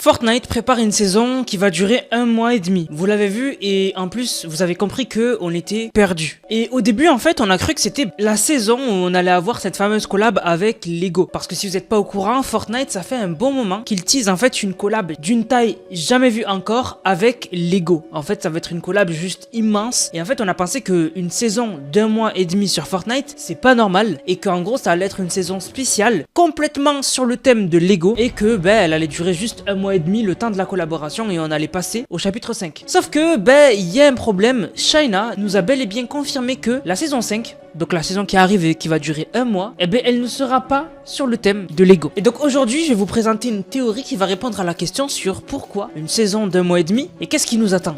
Fortnite prépare une saison qui va durer 1 mois et demi. Vous l'avez vu et en plus vous avez compris que on était perdu. Et au début en fait on a cru que c'était la saison où on allait avoir cette fameuse collab avec Lego. Parce que si vous n'êtes pas au courant, Fortnite ça fait un bon moment qu'il tease en fait une collab d'une taille jamais vue encore avec Lego. En fait ça va être une collab juste immense. Et en fait on a pensé qu'une saison d'1 mois et demi sur Fortnite c'est pas normal. Et qu'en gros ça allait être une saison spéciale complètement sur le thème de Lego. Et que elle allait durer juste 1 mois et demi le temps de la collaboration et on allait passer au chapitre 5. Sauf que il y a un problème. China nous a bel et bien confirmé que la saison 5, donc la saison qui arrive et qui va durer 1 mois, elle ne sera pas sur le thème de Lego. Et donc aujourd'hui je vais vous présenter une théorie qui va répondre à la question sur pourquoi une saison d'1 mois et demi et qu'est-ce qui nous attend.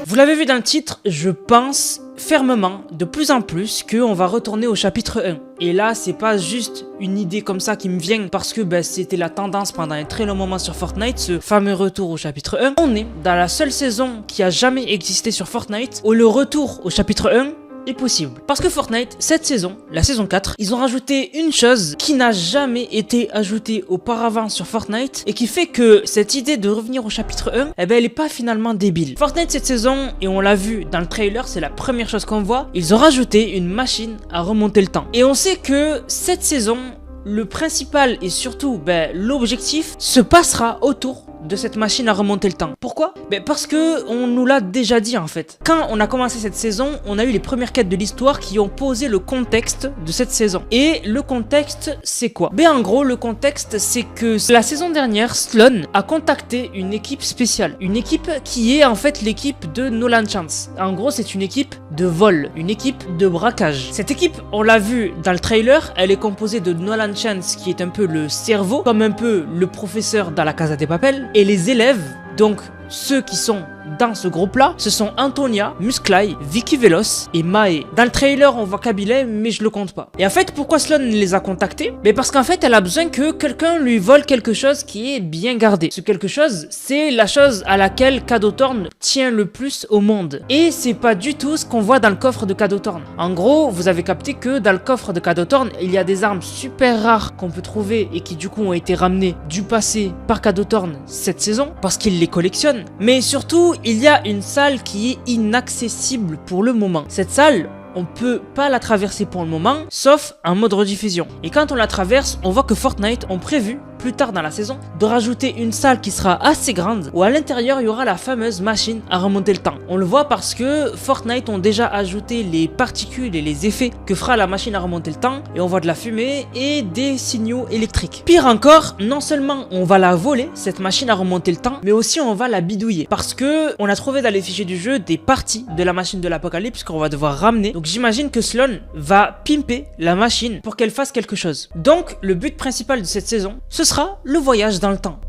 Vous l'avez vu dans le titre, je pense fermement de plus en plus qu'on va retourner au chapitre 1. Et là c'est pas juste une idée comme ça qui me vient parce que c'était la tendance pendant un très long moment sur Fortnite, ce fameux retour au chapitre 1. On est dans la seule saison qui a jamais existé sur Fortnite où le retour au chapitre 1 est possible. Parce que Fortnite, cette saison, la saison 4, ils ont rajouté une chose qui n'a jamais été ajoutée auparavant sur Fortnite et qui fait que cette idée de revenir au chapitre 1, elle est pas finalement débile. Fortnite cette saison, et on l'a vu dans le trailer, c'est la première chose qu'on voit, ils ont rajouté une machine à remonter le temps. Et on sait que cette saison, le principal et surtout l'objectif se passera autour de cette machine à remonter le temps. Pourquoi? Parce que on nous l'a déjà dit en fait. Quand on a commencé cette saison, on a eu les premières quêtes de l'histoire qui ont posé le contexte de cette saison. Et le contexte, c'est quoi? En gros, le contexte, c'est que la saison dernière, Sloan a contacté une équipe spéciale. Une équipe qui est en fait l'équipe de Nolan Chance. En gros, c'est une équipe de vol, une équipe de braquage. Cette équipe, on l'a vu dans le trailer, elle est composée de Nolan Chance qui est un peu le cerveau, comme un peu le professeur dans la Casa de Papel. Et les élèves, donc ceux qui sont dans ce groupe-là, ce sont Antonia, Musclay, Vicky Veloz et Mae. Dans le trailer, on voit Kabilé, mais je le compte pas. Et en fait, pourquoi Sloan les a contactés? Parce qu'en fait, elle a besoin que quelqu'un lui vole quelque chose qui est bien gardé. Ce quelque chose, c'est la chose à laquelle Cadeau Thorn tient le plus au monde. Et c'est pas du tout ce qu'on voit dans le coffre de Cadeau Thorn. En gros, vous avez capté que dans le coffre de Cadeau Thorn, il y a des armes super rares qu'on peut trouver et qui du coup ont été ramenées du passé par Cadeau Thorn cette saison, parce qu'il les collectionne. Mais surtout, il y a une salle qui est inaccessible pour le moment. Cette salle, on peut pas la traverser pour le moment, sauf en mode rediffusion. Et quand on la traverse, on voit que Fortnite ont prévu, plus tard dans la saison, de rajouter une salle qui sera assez grande, où à l'intérieur il y aura la fameuse machine à remonter le temps. On le voit parce que Fortnite ont déjà ajouté les particules et les effets que fera la machine à remonter le temps, et on voit de la fumée et des signaux électriques. Pire encore, non seulement on va la voler, cette machine à remonter le temps, mais aussi on va la bidouiller. Parce que on a trouvé dans les fichiers du jeu des parties de la machine de l'apocalypse qu'on va devoir ramener. Donc j'imagine que Sloan va pimper la machine pour qu'elle fasse quelque chose. Donc le but principal de cette saison, ce sera le voyage dans le temps.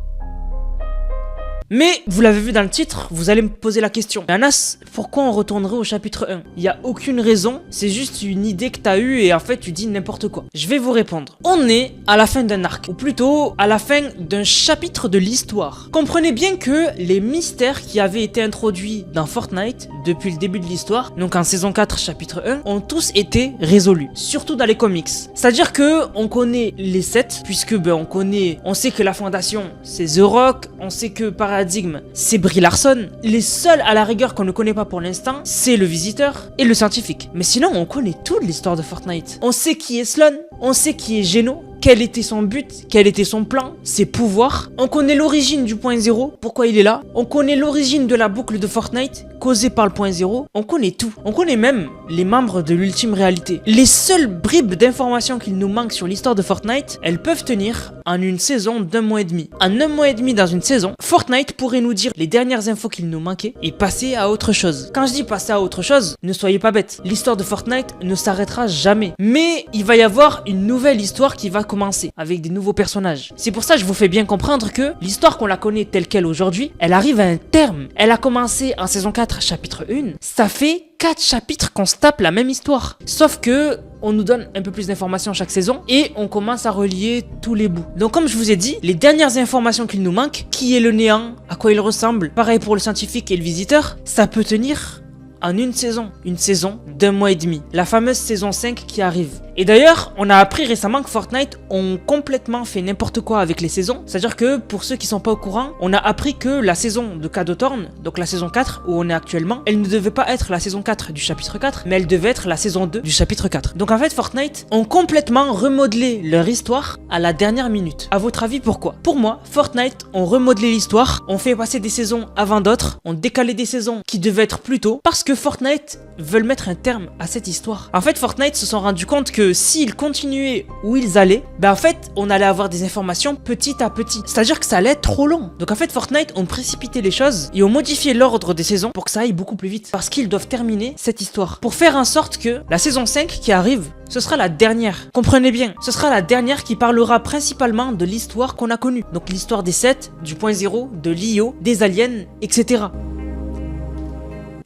Mais, vous l'avez vu dans le titre, vous allez me poser la question. Anas, pourquoi on retournerait au chapitre 1? Il n'y a aucune raison, c'est juste une idée que t'as eue et en fait tu dis n'importe quoi. Je vais vous répondre. On est à la fin d'un arc, ou plutôt à la fin d'un chapitre de l'histoire. Comprenez bien que les mystères qui avaient été introduits dans Fortnite depuis le début de l'histoire, donc en saison 4 chapitre 1, ont tous été résolus. Surtout dans les comics. C'est-à-dire que on connaît les 7, puisque on sait que la fondation c'est The Rock, on sait que Paradigme c'est Brie Larson. Les seuls à la rigueur qu'on ne connaît pas pour l'instant, c'est le visiteur et le scientifique. Mais sinon, on connaît toute l'histoire de Fortnite. On sait qui est Sloan, on sait qui est Geno, quel était son but, quel était son plan, ses pouvoirs. On connaît l'origine du point 0, pourquoi il est là. On connaît l'origine de la boucle de Fortnite, causée par le point 0. On connaît tout. On connaît même les membres de l'ultime réalité. Les seules bribes d'informations qu'il nous manque sur l'histoire de Fortnite, elles peuvent tenir en une saison d'1 mois et demi. En 1 mois et demi dans une saison, Fortnite pourrait nous dire les dernières infos qu'il nous manquait et passer à autre chose. Quand je dis passer à autre chose, ne soyez pas bêtes. L'histoire de Fortnite ne s'arrêtera jamais. Mais il va y avoir une nouvelle histoire qui va commencer avec des nouveaux personnages. C'est pour ça que je vous fais bien comprendre que l'histoire qu'on la connaît telle qu'elle aujourd'hui, elle arrive à un terme. Elle a commencé en saison 4 chapitre 1. Ça fait 4 chapitres qu'on se tape la même histoire. Sauf que on nous donne un peu plus d'informations chaque saison et on commence à relier tous les bouts. Donc comme je vous ai dit, les dernières informations qu'il nous manque, qui est le néant, à quoi il ressemble, pareil pour le scientifique et le visiteur, ça peut tenir en une saison d'un mois et demi, la fameuse saison 5 qui arrive. Et d'ailleurs, on a appris récemment que Fortnite ont complètement fait n'importe quoi avec les saisons. C'est-à-dire que pour ceux qui sont pas au courant, on a appris que la saison de Cadothorn, donc la saison 4 où on est actuellement, elle ne devait pas être la saison 4 du chapitre 4, mais elle devait être la saison 2 du chapitre 4. Donc en fait, Fortnite ont complètement remodelé leur histoire à la dernière minute. À votre avis, pourquoi? Pour moi, Fortnite ont remodelé l'histoire, ont fait passer des saisons avant d'autres, ont décalé des saisons qui devaient être plus tôt, parce que Fortnite veulent mettre un terme à cette histoire. En fait, Fortnite se sont rendus compte que s'ils continuaient où ils allaient, ben en fait, on allait avoir des informations petit à petit. C'est-à-dire que ça allait être trop long. Donc en fait, Fortnite ont précipité les choses et ont modifié l'ordre des saisons pour que ça aille beaucoup plus vite. Parce qu'ils doivent terminer cette histoire. Pour faire en sorte que la saison 5 qui arrive, ce sera la dernière. Comprenez bien, ce sera la dernière qui parlera principalement de l'histoire qu'on a connue. Donc l'histoire des 7, du point 0, de l'IO, des aliens, etc.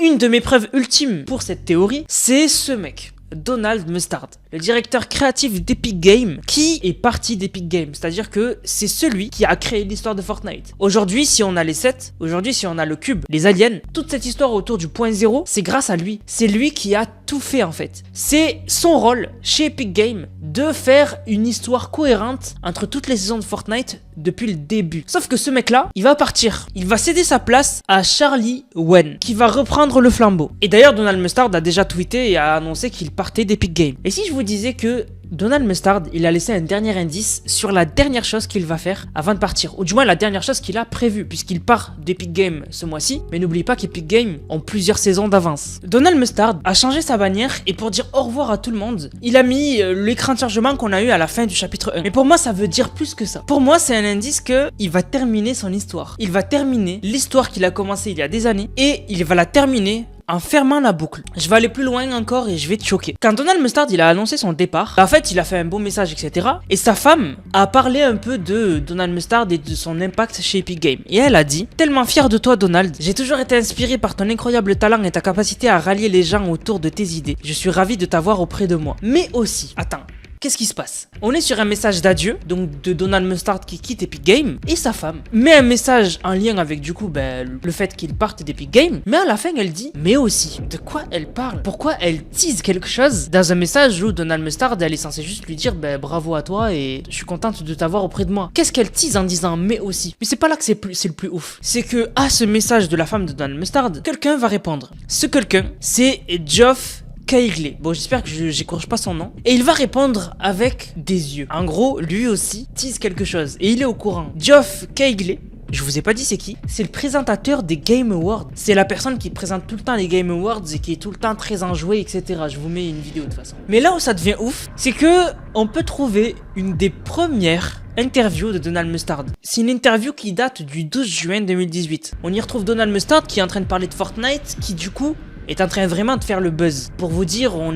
Une de mes preuves ultimes pour cette théorie, c'est ce mec. Donald Mustard, le directeur créatif d'Epic Games, qui est parti d'Epic Games, c'est-à-dire que c'est celui qui a créé l'histoire de Fortnite. Aujourd'hui, si on a les 7, aujourd'hui si on a le cube, les aliens, toute cette histoire autour du point 0, c'est grâce à lui. C'est lui qui a tout fait en fait. C'est son rôle chez Epic Games de faire une histoire cohérente entre toutes les saisons de Fortnite depuis le début. Sauf que ce mec-là, il va partir. Il va céder sa place à Charlie Wen, qui va reprendre le flambeau. Et d'ailleurs, Donald Mustard a déjà tweeté et a annoncé qu'il partait d'Epic Games. Et si je vous disais que Donald Mustard, il a laissé un dernier indice sur la dernière chose qu'il va faire avant de partir, ou du moins la dernière chose qu'il a prévue, puisqu'il part d'Epic Games ce mois-ci, mais n'oublie pas qu'Epic Games ont plusieurs saisons d'avance. Donald Mustard a changé sa bannière et pour dire au revoir à tout le monde, il a mis l'écran de chargement qu'on a eu à la fin du chapitre 1. Mais pour moi, ça veut dire plus que ça. Pour moi, c'est un indice que il va terminer son histoire. Il va terminer l'histoire qu'il a commencé il y a des années et il va la terminer en fermant la boucle. Je vais aller plus loin encore et je vais te choquer. Quand Donald Mustard il a annoncé son départ, en fait il a fait un beau message etc. Et sa femme a parlé un peu de Donald Mustard et de son impact chez Epic Games. Et elle a dit: tellement fier de toi Donald, j'ai toujours été inspiré par ton incroyable talent et ta capacité à rallier les gens autour de tes idées. Je suis ravi de t'avoir auprès de moi. Mais aussi, attends, qu'est-ce qui se passe? On est sur un message d'adieu, donc de Donald Mustard qui quitte Epic Games et sa femme. Mais un message en lien avec du coup le fait qu'il parte d'Epic Games. Mais à la fin elle dit mais aussi. De quoi elle parle? Pourquoi elle tease quelque chose dans un message où Donald Mustard elle est censée juste lui dire bravo à toi et je suis contente de t'avoir auprès de moi. Qu'est-ce qu'elle tease en disant mais aussi? Mais c'est pas là que c'est le plus ouf. C'est que à ce message de la femme de Donald Mustard, quelqu'un va répondre. Ce quelqu'un, c'est Geoff Keighley. Bon, j'espère que j'écorche pas son nom. Et il va répondre avec des yeux. En gros, lui aussi tease quelque chose. Et il est au courant. Geoff Keighley, je vous ai pas dit c'est qui. C'est le présentateur des Game Awards. C'est la personne qui présente tout le temps les Game Awards et qui est tout le temps très enjouée, etc. Je vous mets une vidéo de toute façon. Mais là où ça devient ouf, c'est que on peut trouver une des premières interview de Donald Mustard. C'est une interview qui date du 12 juin 2018. On y retrouve Donald Mustard qui est en train de parler de Fortnite, qui du coup est en train vraiment de faire le buzz. Pour vous dire, on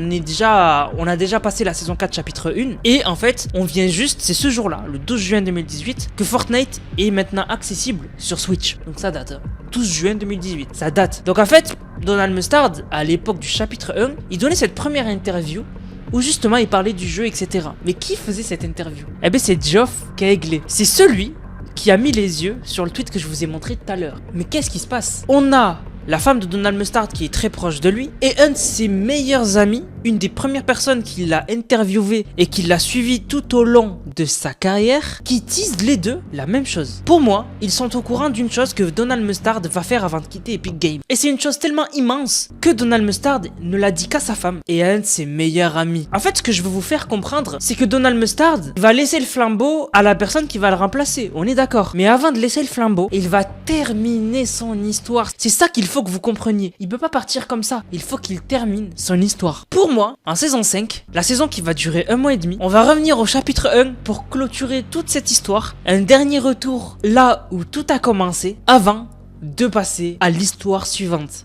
a déjà passé la saison 4 chapitre 1 et en fait, on vient juste, c'est ce jour-là, le 12 juin 2018, que Fortnite est maintenant accessible sur Switch. Donc ça date, 12 juin 2018, ça date. Donc en fait, Donald Mustard, à l'époque du chapitre 1, il donnait cette première interview où justement il parlait du jeu, etc. Mais qui faisait cette interview? Eh ben c'est Geoff Keighley. C'est celui qui a mis les yeux sur le tweet que je vous ai montré tout à l'heure. Mais qu'est-ce qui se passe? On a la femme de Donald Mustard qui est très proche de lui et un de ses meilleurs amis, une des premières personnes qui l'a interviewé et qui l'a suivi tout au long de sa carrière, qui teasent les deux la même chose. Pour moi, ils sont au courant d'une chose que Donald Mustard va faire avant de quitter Epic Games. Et c'est une chose tellement immense que Donald Mustard ne l'a dit qu'à sa femme et à un de ses meilleurs amis. En fait, ce que je veux vous faire comprendre, c'est que Donald Mustard va laisser le flambeau à la personne qui va le remplacer. On est d'accord. Mais avant de laisser le flambeau, il va terminer son histoire. C'est ça qu'il faut que vous compreniez. Il peut pas partir comme ça. Il faut qu'il termine son histoire. Pour moi, en saison 5, la saison qui va durer 1 mois et demi, on va revenir au chapitre 1 pour clôturer toute cette histoire. Un dernier retour là où tout a commencé avant de passer à l'histoire suivante.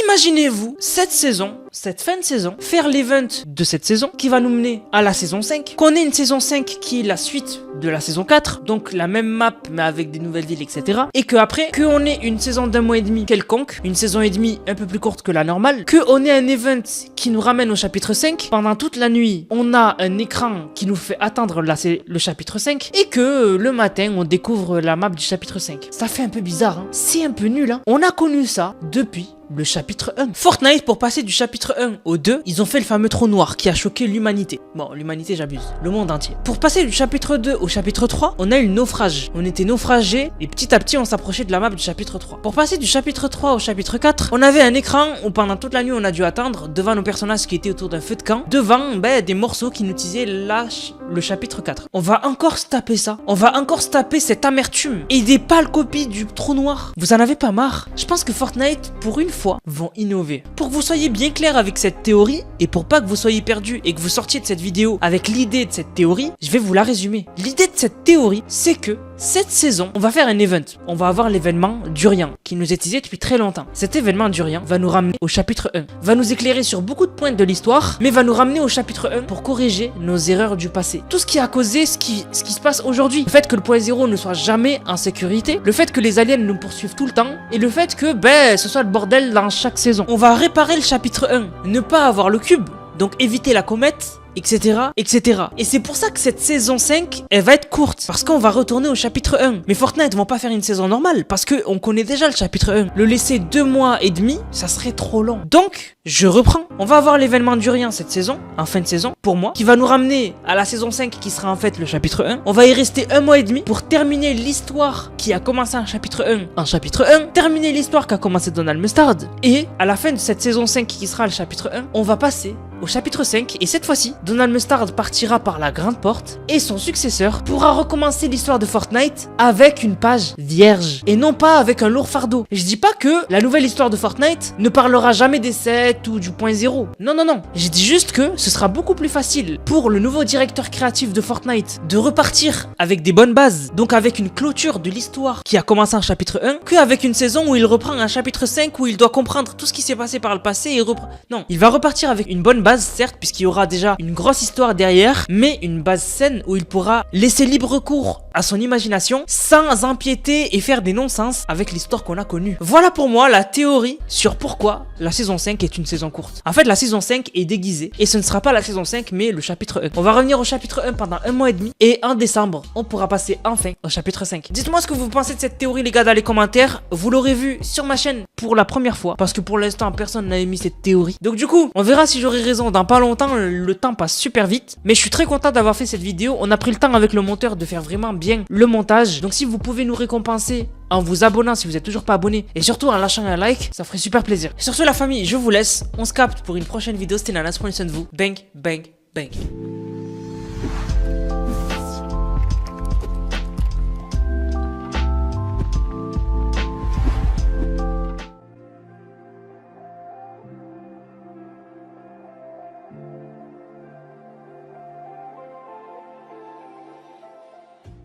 Imaginez-vous cette saison cette fin de saison, faire l'event de cette saison qui va nous mener à la saison 5, qu'on ait une saison 5 qui est la suite de la saison 4, donc la même map mais avec des nouvelles villes, etc. Et que après, qu'on ait une saison d'1 mois et demi quelconque, une saison et demie un peu plus courte que la normale, qu'on ait un event qui nous ramène au chapitre 5, pendant toute la nuit, on a un écran qui nous fait attendre le chapitre 5, et que le matin, on découvre la map du chapitre 5. Ça fait un peu bizarre, hein. C'est un peu nul, hein. On a connu ça depuis le chapitre 1. Fortnite, pour passer du chapitre 1 au 2, ils ont fait le fameux trou noir qui a choqué l'humanité. Bon, l'humanité, j'abuse. Le monde entier. Pour passer du chapitre 2 au chapitre 3, on a eu le naufrage. On était naufragés et petit à petit, on s'approchait de la map du chapitre 3. Pour passer du chapitre 3 au chapitre 4, on avait un écran où pendant toute la nuit, on a dû attendre devant nos personnages qui étaient autour d'un feu de camp, devant des morceaux qui nous disaient le chapitre 4. On va encore se taper ça. On va encore se taper cette amertume et des pâles copies du trou noir. Vous en avez pas marre? Je pense que Fortnite, pour une fois, vont innover. Pour que vous soyez bien clair avec cette théorie et pour pas que vous soyez perdu et que vous sortiez de cette vidéo avec l'idée de cette théorie, je vais vous la résumer. L'idée de cette théorie, c'est que cette saison, on va faire un event. On va avoir l'événement Durian qui nous est teasé depuis très longtemps. Cet événement Durian va nous ramener au chapitre 1, va nous éclairer sur beaucoup de points de l'histoire, mais va nous ramener au chapitre 1 pour corriger nos erreurs du passé. Tout ce qui a causé ce qui se passe aujourd'hui. Le fait que le point 0 ne soit jamais en sécurité, le fait que les aliens nous poursuivent tout le temps, et le fait que ce soit le bordel dans chaque saison. On va réparer le chapitre 1, ne pas avoir le cube, donc éviter la comète, etc, etc. Et c'est pour ça que cette saison 5, elle va être courte, parce qu'on va retourner au chapitre 1. Mais Fortnite vont pas faire une saison normale, parce que on connaît déjà le chapitre 1. Le laisser 2 mois et demi, ça serait trop long. Donc, je reprends. On va avoir l'événement Durian cette saison, en fin de saison, pour moi, qui va nous ramener à la saison 5, qui sera en fait le chapitre 1. On va y rester 1 mois et demi pour terminer l'histoire qui a commencé en chapitre 1, terminer l'histoire qui a commencé Donald Mustard. Et à la fin de cette saison 5, qui sera le chapitre 1, on va passer au chapitre 5, et cette fois-ci, Donald Mustard partira par la grande porte et son successeur pourra recommencer l'histoire de Fortnite avec une page vierge et non pas avec un lourd fardeau. Et je dis pas que la nouvelle histoire de Fortnite ne parlera jamais des 7 ou du point 0. Non, non, non. Je dis juste que ce sera beaucoup plus facile pour le nouveau directeur créatif de Fortnite de repartir avec des bonnes bases, donc avec une clôture de l'histoire qui a commencé en chapitre 1, qu'avec une saison où il reprend un chapitre 5 où il doit comprendre tout ce qui s'est passé par le passé et reprend. Non, il va repartir avec une bonne base, certes, puisqu'il y aura déjà une grosse histoire derrière, mais une base saine où il pourra laisser libre cours à son imagination sans empiéter et faire des non-sens avec l'histoire qu'on a connue. Voilà pour moi la théorie sur pourquoi la saison 5 est une saison courte. En fait, la saison 5 est déguisée et ce ne sera pas la saison 5 mais le chapitre 1. On va revenir au chapitre 1 pendant 1 mois et demi et en décembre, on pourra passer enfin au chapitre 5. Dites-moi ce que vous pensez de cette théorie, les gars, dans les commentaires. Vous l'aurez vu sur ma chaîne pour la première fois parce que pour l'instant, personne n'a émis cette théorie. Donc du coup, on verra si j'aurai raison dans pas longtemps. Le temps passe super vite, mais je suis très content d'avoir fait cette vidéo. On a pris le temps avec le monteur de faire vraiment bien le montage. Donc si vous pouvez nous récompenser en vous abonnant si vous n'êtes toujours pas abonné et surtout en lâchant un like, ça ferait super plaisir. Sur ce, la famille, je vous laisse. On se capte pour une prochaine vidéo. C'était Nanas, prenez soin de vous. Bang, bang, bang.